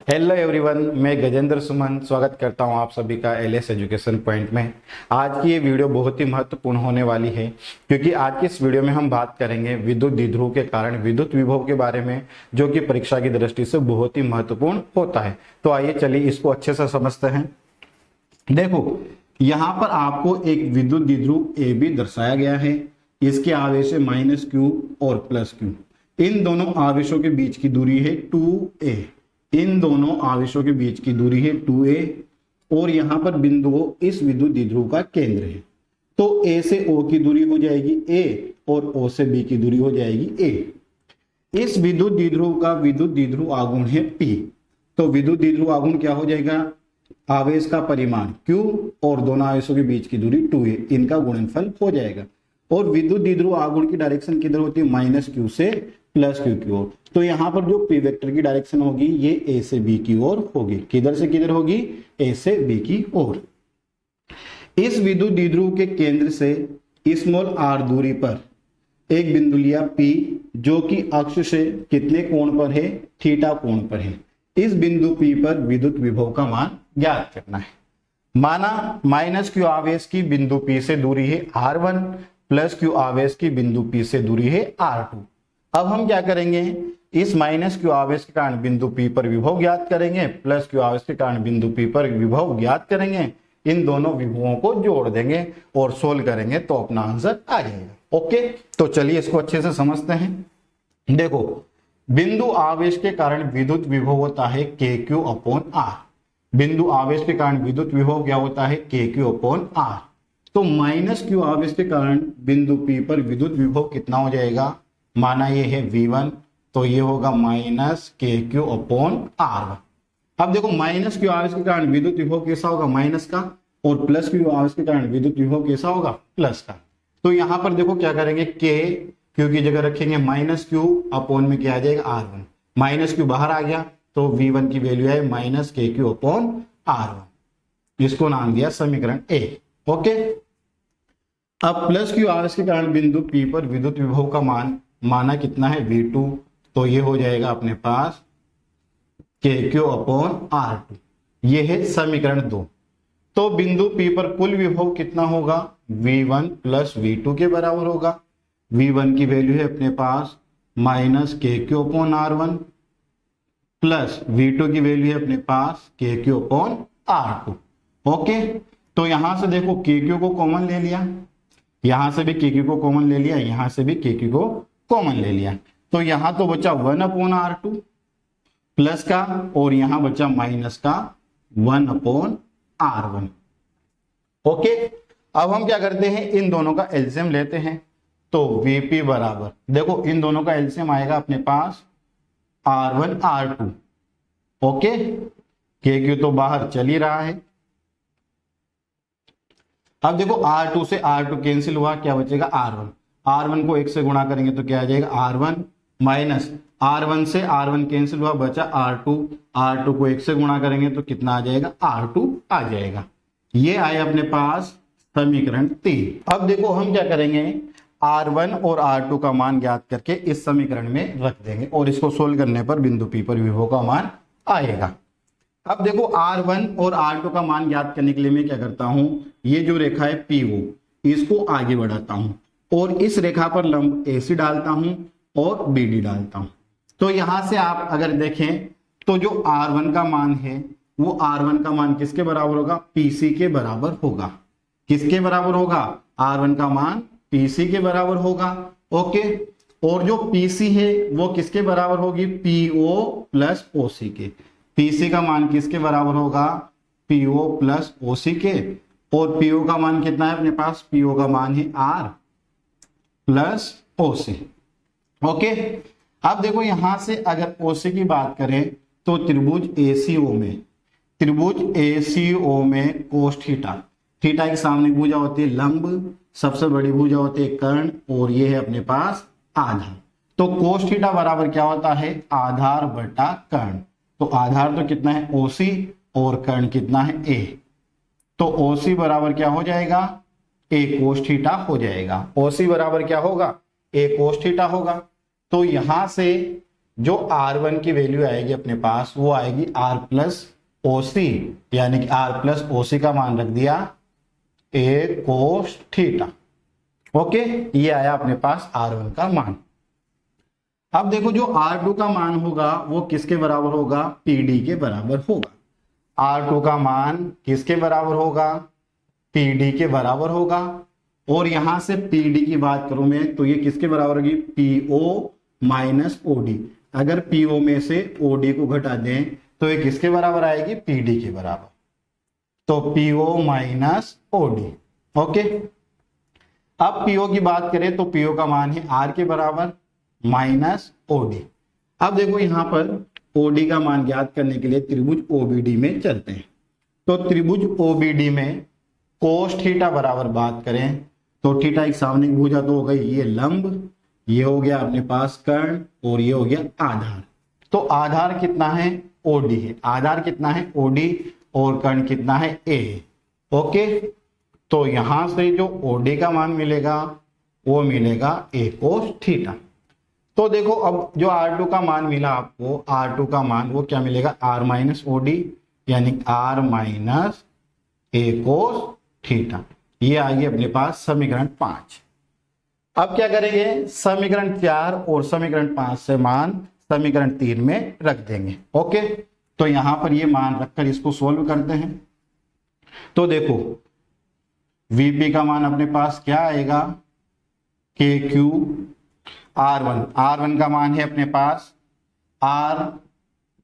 Hello everyone, मैं गजेंद्र सुमन स्वागत करता हूं आप सभी का एलएस एजुकेशन पॉइंट में। आज की ये वीडियो बहुत ही महत्वपूर्ण होने वाली है क्योंकि आज की इस वीडियो में हम बात करेंगे विद्युत द्विध्रुव के कारण विद्युत विभव के बारे में, जो कि परीक्षा की दृष्टि से बहुत ही महत्वपूर्ण होता है। तो आइए चलिए इसको अच्छे से समझते हैं। देखो, यहाँ पर आपको एक विद्युत द्विध्रुव ए बी दर्शाया गया है। इसके आवेश है -q और +q। इन दोनों आवेशों के बीच की दूरी है 2a। इन दोनों आवेशों के बीच की दूरी है 2a और यहां पर बिंदु O इस विद्युत द्विध्रुव का केंद्र है। तो A से O की दूरी हो जाएगी a और O से B की दूरी हो जाएगी a। इस विद्युत द्विध्रुव का विद्युत द्विध्रुव आघूर्ण है P। तो विद्युत द्विध्रुव आघूर्ण क्या हो जाएगा? आवेश का परिमाण Q और दोनों आवेशों के बीच की दूरी 2a, इनका गुणनफल हो जाएगा। और विद्युत द्विध्रुव आघूर्ण की डायरेक्शन किधर होती है? -q से +q की ओर। तो यहां पर जो P वेक्टर की डायरेक्शन होगी ये A से B की ओर होगी। किधर से किधर होगी? A से B की ओर। इस विद्युत द्विध्रुव के केंद्र से स्मॉल r दूरी पर एक बिंदु लिया P, जो कि अक्ष से कितने कोण पर है? थीटा कोण पर है। इस बिंदु P पर विद्युत विभव का मान ज्ञात करना है। माना -q आवेश की बिंदु P से दूरी है r1, +q आवेश की बिंदु P से दूरी है r2। अब हम क्या करेंगे? इस -q आवेश के कारण बिंदु P पर विभव ज्ञात करेंगे, +q आवेश के कारण बिंदु P पर विभव ज्ञात करेंगे। इन दोनों विभवों को जोड़ देंगे और सोल्व करेंगे तो अपना आंसर आ जाएगा। ओके, तो चलिए इसको अच्छे से समझते हैं। देखो, बिंदु आवेश के कारण विद्युत विभव होता है kq/r। बिंदु आवेश के कारण विद्युत विभव क्या होता है? kq/r। तो -q आवेश के कारण बिंदु P पर विद्युत विभव कितना हो जाएगा? माना ये है V1, तो ये होगा -kq/r1। अब देखो, -q आवेश के कारण विद्युत विभव कैसा होगा? माइनस का, और +q आवेश के कारण विद्युत विभव कैसा होगा? प्लस का। तो यहां पर देखो क्या करेंगे? q की जगह रखेंगे -q में क्या आ जाएगा? r1। -q बाहर आ गया तो V1 की वैल्यू है -kq/r1। इसको नाम दिया समीकरण A। ओके, अब +q आवेश के कारण बिंदु P पर विद्युत विभव का मान माना कितना है? V2। तो ये हो जाएगा अपने पास kq/r2। ये है समीकरण 2। तो बिंदु P पर कुल विभव कितना होगा? V1 + V2 के बराबर होगा। V1 की वैल्यू है अपने पास -kq/r1 प्लस V2 की वैल्यू है अपने पास kq/r2। ओके, तो यहां से देखो kq को कॉमन ले लिया, यहां से भी kq को कॉमन ले लिया, यहां से भी kq को कॉमन ले लिया। तो यहां तो बचा 1/r2 प्लस का, और यहां बचा माइनस का 1/r1। ओके, अब हम क्या करते हैं? इन दोनों का एलसीएम लेते हैं। तो Vp बराबर, देखो इन दोनों का एलसीएम आएगा अपने पास r1 r2। ओके, kq तो बाहर चल ही रहा है। अब देखो r2 से r2 कैंसिल हुआ, क्या बचेगा? r1। r1 को 1 से गुणा करेंगे तो क्या आ जाएगा? r1 माइनस r1 से r1 कैंसिल हुआ, बचा r2। r2 को 1 से गुणा करेंगे तो कितना आ जाएगा? r2 आ जाएगा। ये आए अपने पास समीकरण 3। अब देखो हम क्या करेंगे? r1 और r2 का मान ज्ञात करके इस समीकरण में रख देंगे और इसको सोल्व करने पर बिंदु P पर विभव का मान आएगा। अब देखो, r1 और r2 का मान ज्ञात करने के लिए मैं क्या करता हूं? ये जो रेखा है PO, इसको आगे बढ़ाता हूं और इस रेखा पर लंब AC डालता हूं और BD डालता हूं। तो यहां से आप अगर देखें तो जो r1 का मान है वो r1 का मान किसके बराबर होगा? PC के बराबर होगा। किसके बराबर होगा? r1 का मान PC के बराबर होगा। ओके, और जो PC है वो किसके बराबर होगी? PO + OC के। PC का मान किसके बराबर होगा? PO + OC के। और PO का मान कितना है अपने पास? PO का मान है R + OC। ओके, अब देखो यहां से अगर OC की बात करें तो त्रिभुज ACO में कोस थीटा, थीटा के सामने भुजा होती है लंब, सबसे बड़ी भुजा होती है कर्ण, और ये है अपने पास आधार। तो कोस थीटा बराबर क्या होता है? आधार बटा कर्ण। तो आधार तो कितना है? OC, और कर्ण कितना है? A। तो OC बराबर क्या हो जाएगा? A कोस थीटा हो जाएगा। OC बराबर क्या होगा? A कोस थीटा होगा। तो यहां से जो R1 की वैल्यू आएगी अपने पास वो आएगी R प्लस OC, यानी कि R प्लस OC का मान रख दिया A कोस थीटा। ओके, ये आया अपने पास R1 का मान। अब देखो जो R2 का मान होगा वो किसके बराबर होगा, PD के बराबर होगा। R2 का मान किसके बराबर होगा, PD के बराबर होगा। और यहां से PD की बात करूं मैं तो ये किसके बराबर होगी, PO माइनस OD। अगर PO में से OD को घटा दें तो ये किसके बराबर आएगी, PD के बराबर। तो PO माइनस OD। ओके, अब PO की बात करें तो PO का मान है R के बराबर माइनस OD। अब देखो यहां पर OD का मान ज्ञात करने के लिए त्रिभुज OBD में चलते हैं। तो त्रिभुज OBD में कोस थीटा बराबर बात करें तो थीटा एक सामने भुजा तो हो गई ये लंब, ये हो गया अपने पास कर्ण और ये हो गया आधार। तो आधार कितना है, OD है। आधार कितना है, OD, और कर्ण कितना है, A है। ओके, तो यहां से जो OD का मान मिलेगा वो मिलेगा A कोस थीटा। तो देखो अब जो R2 का मान मिला आपको, R2 का मान वो क्या मिलेगा, R माइनस OD, यानी R minus A cos theta. ये आएगी अपने पास समीकरण 5। अब क्या करेंगे, समीकरण 4 और समीकरण 5 से मान समीकरण 3 में रख देंगे। ओके, तो यहां पर ये मान रखकर इसको सोल्व करते हैं। तो देखो VP का मान अपने पास क्या आएगा, KQ R1 का मान है अपने पास R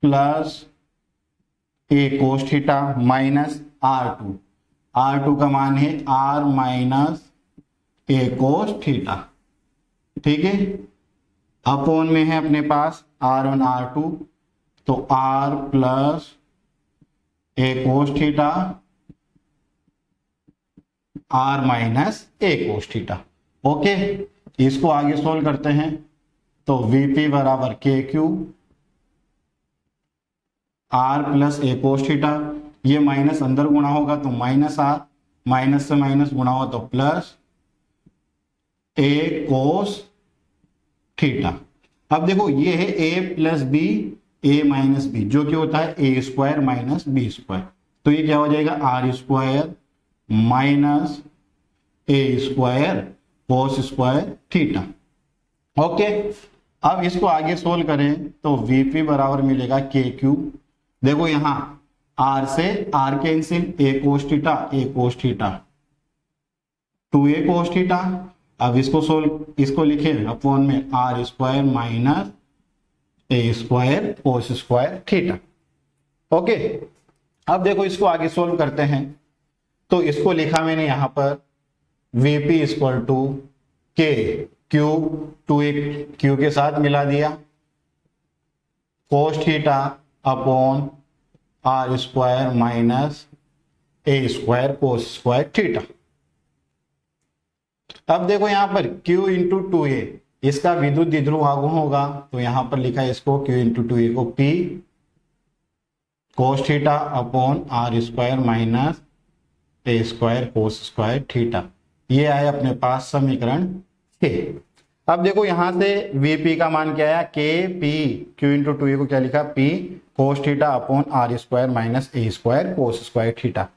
plus A cos theta minus R2 का मान है R minus A cos theta. ठीक है, अपॉन में है अपने पास R1 R2, तो R plus A cos theta R minus A cos theta. Okay, इसको आगे सोल्व करते हैं तो VP बराबर KQ R plus A cos theta, ये माइनस अंदर गुणा होगा तो माइनस R, माइनस से माइनस गुणा हो तो प्लस A कोस थीटा। अब देखो ये है A plus B A minus B, जो कि होता है A square minus B square. तो ये क्या हो जाएगा, R square minus A square cos square theta. Okay, अब इसको आगे सोल्व करें तो VP बराबर मिलेगा KQ। देखो यहां R से R cancel, A cos theta A cos theta 2A cos theta. अब इसको लिखे अपॉन में R square minus A square cos square theta. Okay, अब देखो इसको आगे सोल्व करते हैं तो इसको लिखा मैंने यहां पर VP equal to K Q 2A Q के साथ मिला दिया cos theta upon R square minus A square cos square theta. अब देखो यहां पर Q इंटू 2A, इसका विद्युत द्विध्रुव आघूर्ण होगा तो यहां पर लिखा है इसको Q इंटू 2A को P cos theta upon R square minus A square cos square theta. ये आया अपने पास समीकरण 6। अब देखो यहां से VP का मान क्या आया, KP Q इंटू 2A को क्या लिखा, P cos theta upon R square minus A square cos square theta.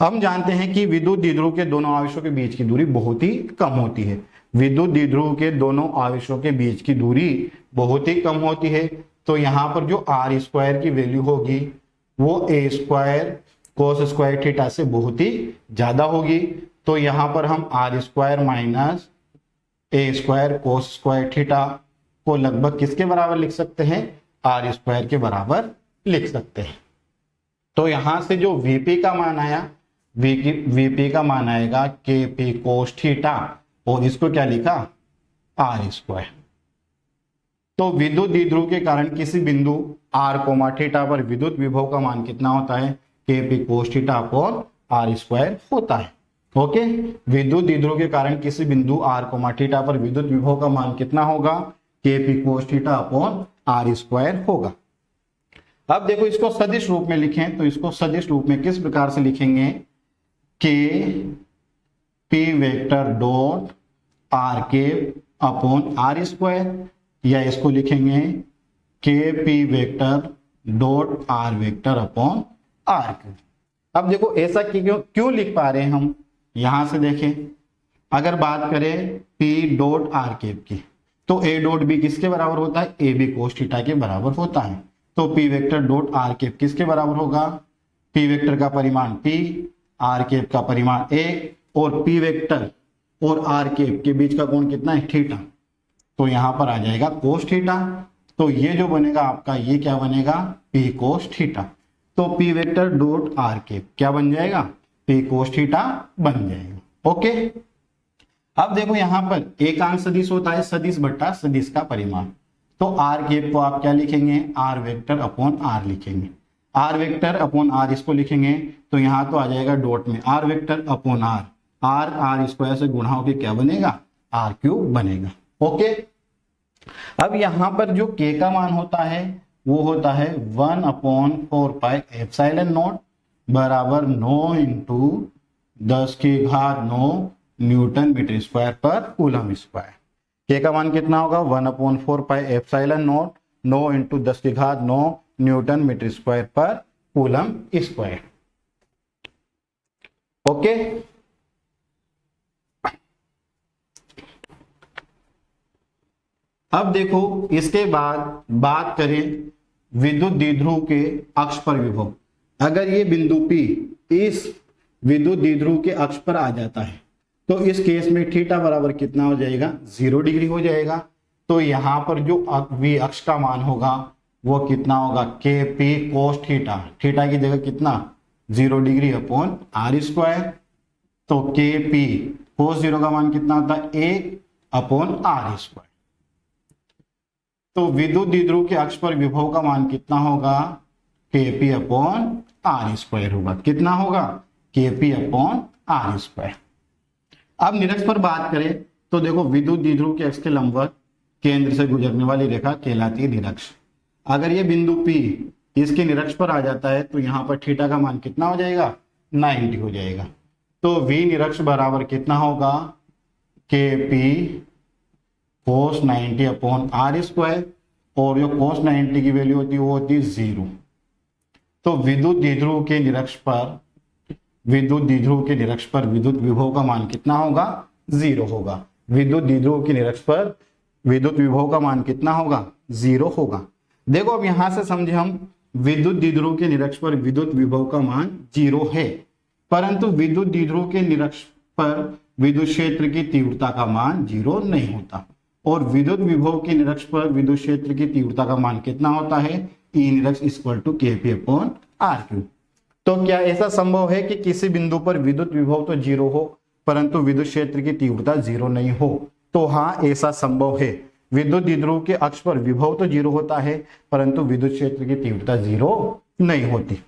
हम जानते हैं कि विद्युत द्विध्रुव के दोनों आवेशों के बीच की दूरी बहुत ही कम होती है। विद्युत द्विध्रुव के दोनों आवेशों के बीच की दूरी बहुत ही कम होती है। तो यहां पर जो R स्क्वायर की वैल्यू होगी वो A square cos square theta से बहुत ही ज्यादा होगी। तो यहां पर हम R square minus A square cos square theta को लगभग किसके बराबर लिख सकते हैं, R स्क्वायर के बराबर लिख सकते हैं। तो यहां से जो VP का मान आया, VP का मान आएगा KP कोस थीटा और इसको क्या लिखा, R स्क्वायर। तो विद्युत द्विध्रुव के कारण किसी बिंदु R कोमा थीटा पर विद्युत विभव का मान कितना होता है, KP कोस थीटा अपॉन R स्क्वायर होता है। ओके, विद्युत द्विध्रुव के कारण किसी बिंदु R कोमा थीटा पर विद्युत विभव का मान कितना होगा, KP कोस थीटा अपॉन R स्क्वायर होगा। अब देखो इसको सदिश रूप में लिखें तो इसको सदिश रूप में किस प्रकार से लिखेंगे, K P vector dot R के अपॉन R स्क्वायर, या इसको लिखेंगे K P vector dot R vector upon R cube. अब देखो ऐसा क्यों क्यों लिख पा रहे हैं हम, यहां से देखें, अगर बात करें P डॉट आर कैप की तो A डॉट बी किसके बराबर होता है, ए बी कोस थीटा के बराबर होता है। तो P vector dot are cap किसके बराबर होगा, P वेक्टर का परिमाण P, आर कैप का परिमाण A, और P वेक्टर और आर कैप के बीच का कोण कितना है, थीटा। तो यहां पर आ जाएगा कोस थीटा। तो ये जो बनेगा आपका, ये क्या बनेगा, P कोस थीटा। तो P vector dot are cap क्या बन जाएगा, P कोस थीटा बन जाएगा। ओके, अब देखो यहां पर एकांक सदिश होता है सदिश बट्टा सदिश का परिमाण। तो आर कैप को आप क्या लिखेंगे, आर वेक्टर अपॉन आर लिखेंगे। आर वेक्टर अपॉन आर इसको लिखेंगे तो यहां तो आ जाएगा डॉट में R vector upon R, R R square से गुणा होकर क्या बनेगा, आर क्यूब बनेगा। ओके, अब यहां पर जो के का मान होता है वो होता है 1/4 एप्सिलॉन नॉट बराबर 9 इंटू 10⁹ न्यूटन मीटर स्क्वायर पर कूलम स्क्वायर। के का मान कितना होगा, 1/4 epsilon naught 9 into 10⁹ newton metre square पर कूलम स्क्वायर। ओके, अब देखो इसके बाद बात करें विद्युत द्विध्रुव के अक्ष पर विभव। अगर ये बिंदु P इस विद्युत द्विध्रुव के अक्ष पर आ जाता है तो इस केस में थीटा बराबर कितना हो जाएगा, 0 डिग्री हो जाएगा। तो यहां पर जो V अक्ष का मान होगा वो कितना होगा, K P cos theta, theta की जगह कितना 0 डिग्री अपॉन आर स्क्वायर। तो के पी कोस 0 का मान कितना होता है, 1/r स्क्वायर। तो विद्युत द्विध्रुव के अक्ष पर विभव का मान कितना होगा, K P upon R square होगा। कितना होगा, K P upon R square. अब निरक्ष पर बात करें तो देखो विद्युत द्विध्रुव के अक्ष के लंबवत केंद्र से गुजरने वाली रेखा कहलाती है निरक्ष। अगर ये बिंदु P इसके निरक्ष पर आ जाता है तो यहाँ पर थीटा का मान कितना हो जाएगा, 90 हो जाएगा। तो V निरक्ष बराबर कितना होगा, K P cos 90 upon R square, और जो कोस 90 की वैल्यू होती है वो होती है 0। तो विद्युत द्विध्रुव के निरक्ष पर विद्युत विभव का मान कितना होगा, 0 होगा। विद्युत द्विध्रुव के निरक्ष पर विद्युत विभव का मान कितना होगा, 0 होगा। देखो अब यहां से समझे हम, विद्युत द्विध्रुव के निरक्ष पर विद्युत विभव का मान 0 है, परंतु विद्युत द्विध्रुव के निरक्ष पर विद्युत क्षेत्र की तीव्रता का मान 0 नहीं होता। और विद्युत विभव के निरक्ष पर विद्युत क्षेत्र की तीव्रता का मान कितना होता है, ई निरक्ष इक्वल टू के पी अपॉन आर क्यूब। तो क्या ऐसा संभव है कि किसी बिंदु पर विद्युत विभव तो 0 हो परंतु विद्युत क्षेत्र की तीव्रता 0 नहीं हो? तो हाँ, ऐसा संभव है। विद्युत द्विध्रुव के अक्ष पर विभव तो 0 होता है परंतु विद्युत क्षेत्र की तीव्रता 0 नहीं होती।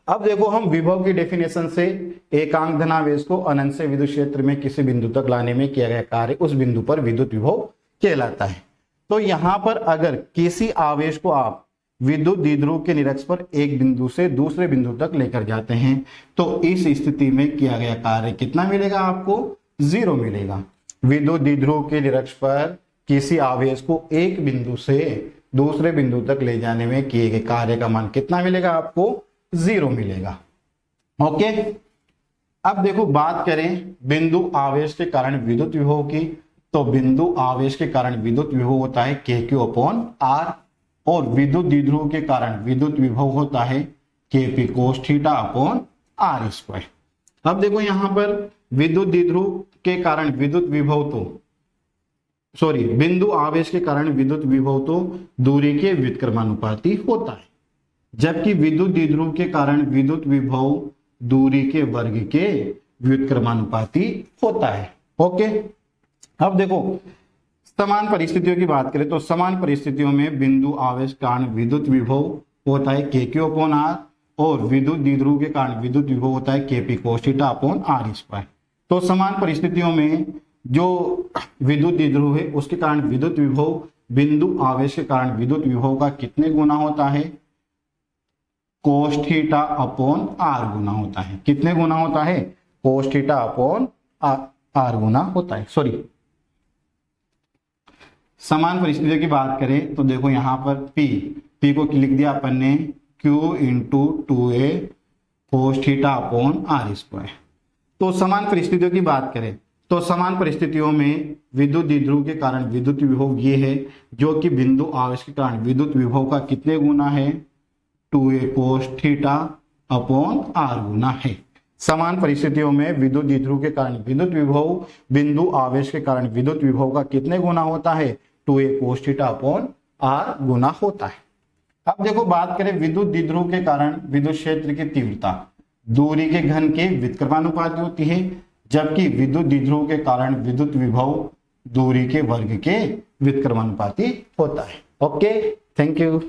अब देखो हम विभव की डेफिनेशन से एकांक धनावेश को अनंत से विद्युत क्षेत्र में किसी बिंदु तक लाने में किया गया कार्य उस बिंदु पर विद्युत विभव कहलाता है। तो यहां पर अगर किसी आवेश को आप विद्युत द्विध्रुव के निरक्ष पर एक बिंदु से दूसरे बिंदु तक लेकर जाते हैं तो इस स्थिति में किया गया कार्य कितना मिलेगा, आपको 0 मिलेगा। विद्युत द्विध्रुव के निरक्ष पर किसी आवेश को एक बिंदु से दूसरे बिंदु तक ले जाने में किए गए कार्य का मान कितना मिलेगा, आपको 0 मिलेगा। ओके, अब देखो बात करें बिंदु आवेश के कारण विद्युत विभव की, तो बिंदु आवेश के कारण विद्युत विभव होता है के क्यू अपॉन आर, और विद्युत द्विध्रुव के कारण विद्युत विभव होता है K P cos theta upon R square. अब देखो यहां पर विद्युत द्विध्रुव के कारण विद्युत विभव बिंदु आवेश के कारण विद्युत विभव तो दूरी के व्युत्क्रमानुपाती होता है, जबकि विद्युत द्विध्रुव के कारण विद्युत विभव दूरी के वर्ग के व्युत्क्रमानुपाती होता है। ओके, अब देखो समान परिस्थितियों की बात करें तो समान परिस्थितियों में बिंदु आवेश के कारण विद्युत विभव होता है के क्यू अपॉन आर, और विद्युत द्विध्रुव के कारण विद्युत विभव होता है K P cos theta upon R square. तो समान परिस्थितियों में जो विद्युत द्विध्रुव है उसके कारण विद्युत विभव बिंदु आवेश के कारण विद्युत विभव का कितने गुना होता है, कोस थीटा अपॉन आर गुना होता है। कितने गुना होता है, कोस थीटा अपॉन आर गुना होता है। समान परिस्थितियों की बात करें तो देखो यहाँ पर P को लिख दिया अपन ने Q into 2A cos theta upon R square. तो समान परिस्थितियों की बात करें तो समान परिस्थितियों में विद्युत द्विध्रुव के कारण विद्युत विभव ये है, जो कि बिंदु आवेश के कारण विद्युत विभव का कितने गुना है, 2A cos theta upon R गुना है। समान परिस्थितियों में विद्युत द्विध्रुव के कारण विद्युत विभव बिंदु आवेश के कारण विद्युत विभव का कितने गुना होता है, 2A cos theta upon R गुना होता है। अब देखो बात करें विद्युत द्विध्रुव के कारण विद्युत क्षेत्र की तीव्रता दूरी के घन के व्युत्क्रमानुपाती होती है, जबकि विद्युत द्विध्रुव के कारण विद्युत विभव दूरी के वर्ग के व्युत्क्रमानुपाती होता है। Okay, thank you.